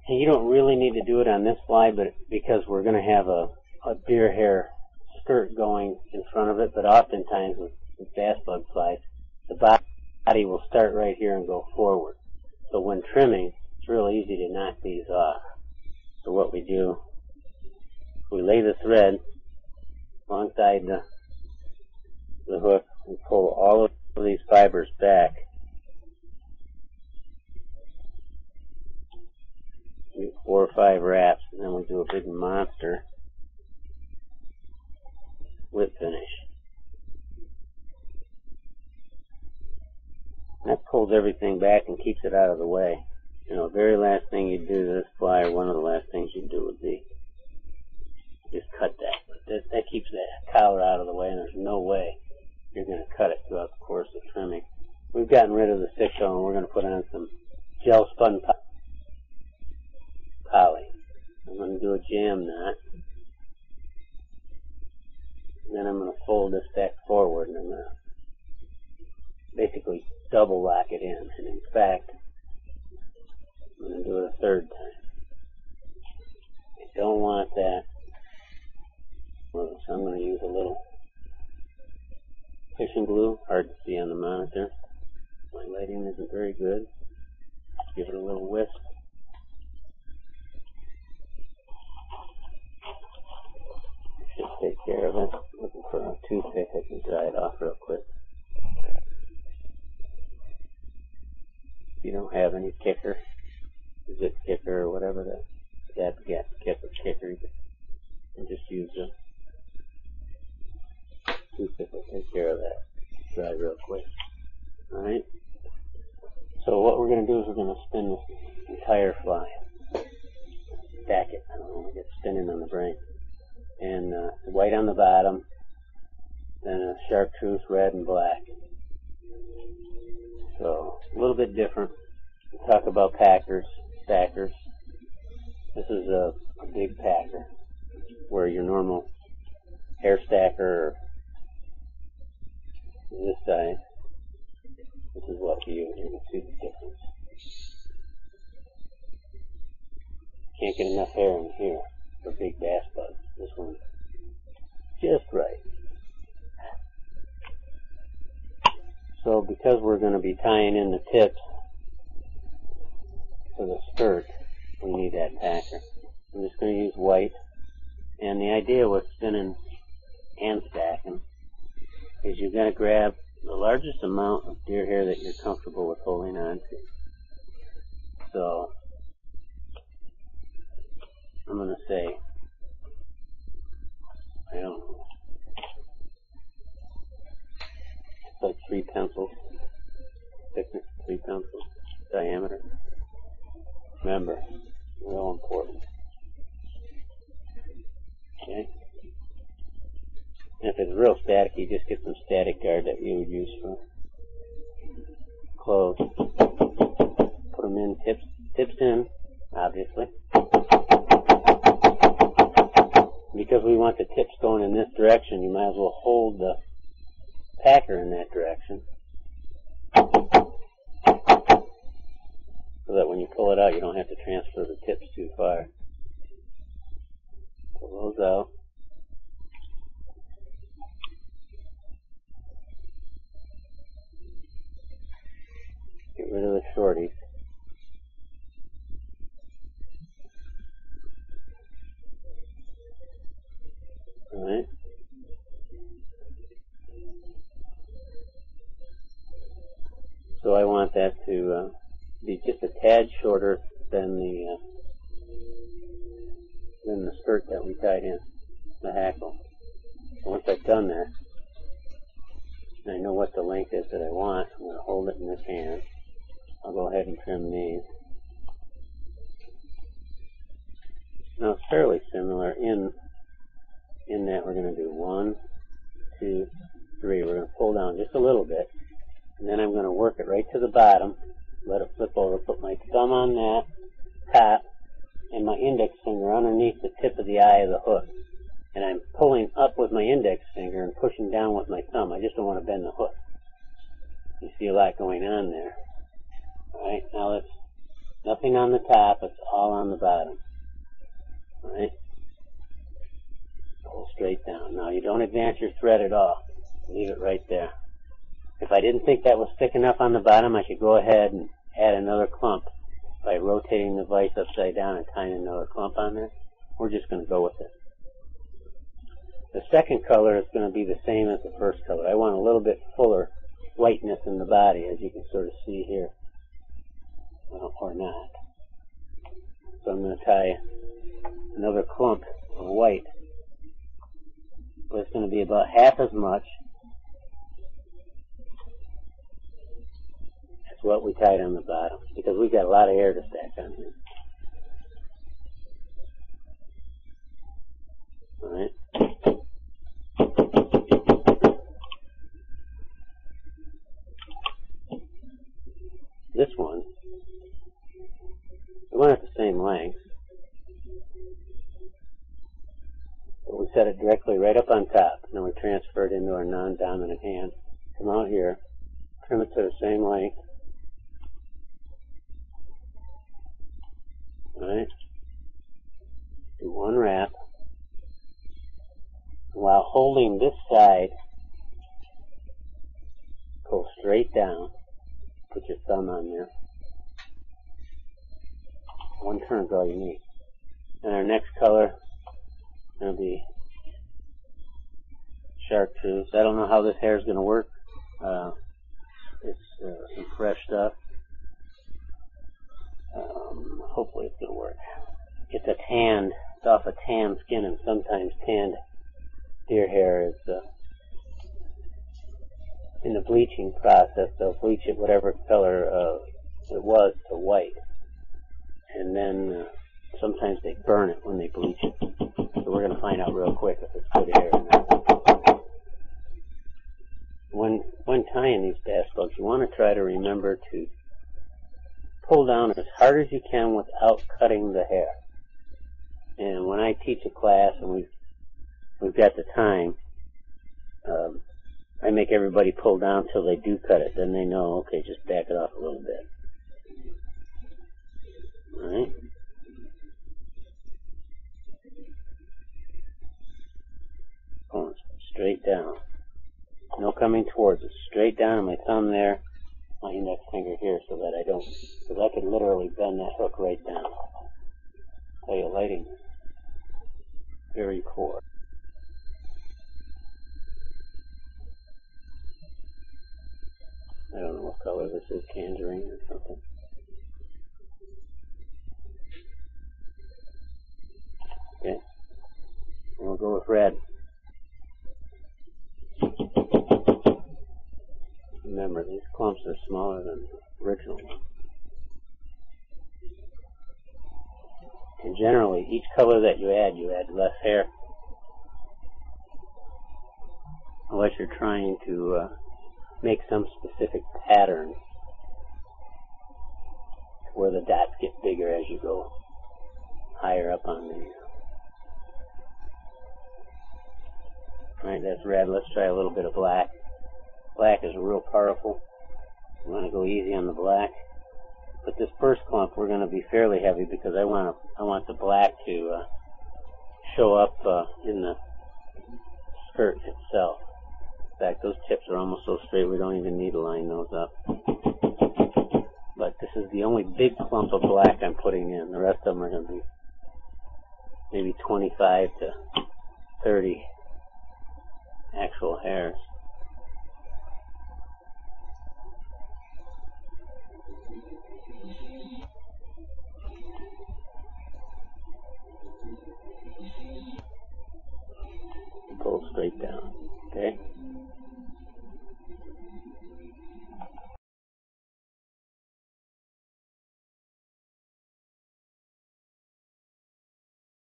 And you don't really need to do it on this fly, but because we're going to have a deer hair skirt going in front of it, but oftentimes with bass bug flies, the body will start right here and go forward. So when trimming, it's real easy to knock these off. So what we do, we lay the thread alongside the hook and pull all of these fibers back. Do 4 or 5 wraps, and then we do a big monster whip finish. And that pulls everything back and keeps it out of the way. You know, the very last thing you do to this fly, or one of the last things you do would be just cut that. But that keeps that collar out of the way, and there's no way you're going to cut it throughout the course of trimming. We've gotten rid of the 6-0, and we're going to put on some gel spun poly. I'm going to do a jam knot. And then I'm going to fold this back forward, and I'm going to basically double lock it in. And in fact, I'm going to do it a third time. I don't want that. So I'm going to use a little fishing glue. Hard to see on the monitor. My lighting isn't very good. Give it a little whisk. Should take care of it. Looking for a toothpick, I can dry it off real quick. If you don't have any kicker, zip kicker or whatever, that kicker, you can just use a toothpick will take care of that. Dry real quick. Alright? So what we're going to do is we're going to spin this entire fly. Stack it. I don't want to get spinning on the brain. And white on the bottom, then a chartreuse red and black. So a little bit different. We'll talk about packers, stackers. This is a big packer, where your normal hair stacker is this size. This is what you use. You can see the difference. Can't get enough hair in here for big bass bugs. This one's just right. So because we're going to be tying in the tips for the skirt, we need that packer. I'm just going to use white. And the idea with spinning and stacking is you're going to grab the largest amount of deer hair that you're comfortable with holding on to. So I'm going to say, I don't know, it's like 3 pencils, thickness, 3 pencils, diameter. Remember, real important. Okay? And if it's real static, you just get some static guard that you would use for clothes. Put them in, tips in, obviously. Because we want the tips going in this direction, you might as well hold the packer in that direction. So that when you pull it out, you don't have to transfer the tips too far. Pull those out. Get rid of the shorties. Alright. So I want that to be just a tad shorter than the skirt that we tied in, the hackle. So once I've done that, and I know what the length is that I want, I'm going to hold it in this hand. I'll go ahead and trim these. Now it's fairly similar in that we're going to do 1, 2, 3. We're going to pull down just a little bit, and then I'm going to work it right to the bottom, let it flip over, put my thumb on that top, and my index finger underneath the tip of the eye of the hook. And I'm pulling up with my index finger and pushing down with my thumb. I just don't want to bend the hook. You see a lot going on there. Alright, now let's Nothing on the top, it's all on the bottom. Alright? Pull straight down. Now you don't advance your thread at all. Leave it right there. If I didn't think that was thick enough on the bottom, I could go ahead and add another clump by rotating the vise upside down and tying another clump on there. We're just going to go with it. The second color is going to be the same as the first color. I want a little bit fuller whiteness in the body, as you can sort of see here. Well, or not. So I'm going to tie another clump of white. But it's going to be about half as much as what we tied on the bottom, because we've got a lot of hair to stack on here. Alright. This one, we want it the same length, but we set it directly right up on top. Then we transfer it into our non-dominant hand. Come out here, trim it to the same length. Alright. Do one wrap. While holding this side, pull straight down. Put your thumb on there. One turn is all you need. And our next color is going to be chartreuse. I don't know how this hair is going to work. It's some fresh stuff. Hopefully it's going to work. It's off a tan skin, and sometimes tanned deer hair is in the bleaching process. They'll bleach it whatever color it was to white, and then sometimes they burn it when they bleach it. So we're going to find out real quick if it's good hair or not. When tying these bass bugs, you want to try to remember to pull down as hard as you can without cutting the hair. And when I teach a class and we've got the time, I make everybody pull down till they do cut it. Then they know, okay, just back it off a little bit. Alright? Pulling straight down. No coming towards it. Straight down, my thumb there, my index finger here, so that I don't, because I can literally bend that hook right down. Tell you, lighting very poor. I don't know what color this is, tangerine or something. Okay, and we'll go with red. Remember, these clumps are smaller than the original one. And generally, each color that you add less hair. Unless you're trying to make some specific pattern where the dots get bigger as you go higher up on the... Alright, that's red. Let's try a little bit of black. Black is real powerful. You want to go easy on the black. But this first clump, we're going to be fairly heavy because I want the black to show up in the skirt itself. In fact, those tips are almost so straight we don't even need to line those up. But this is the only big clump of black I'm putting in. The rest of them are going to be maybe 25 to 30 actual hairs. Pull straight down, okay?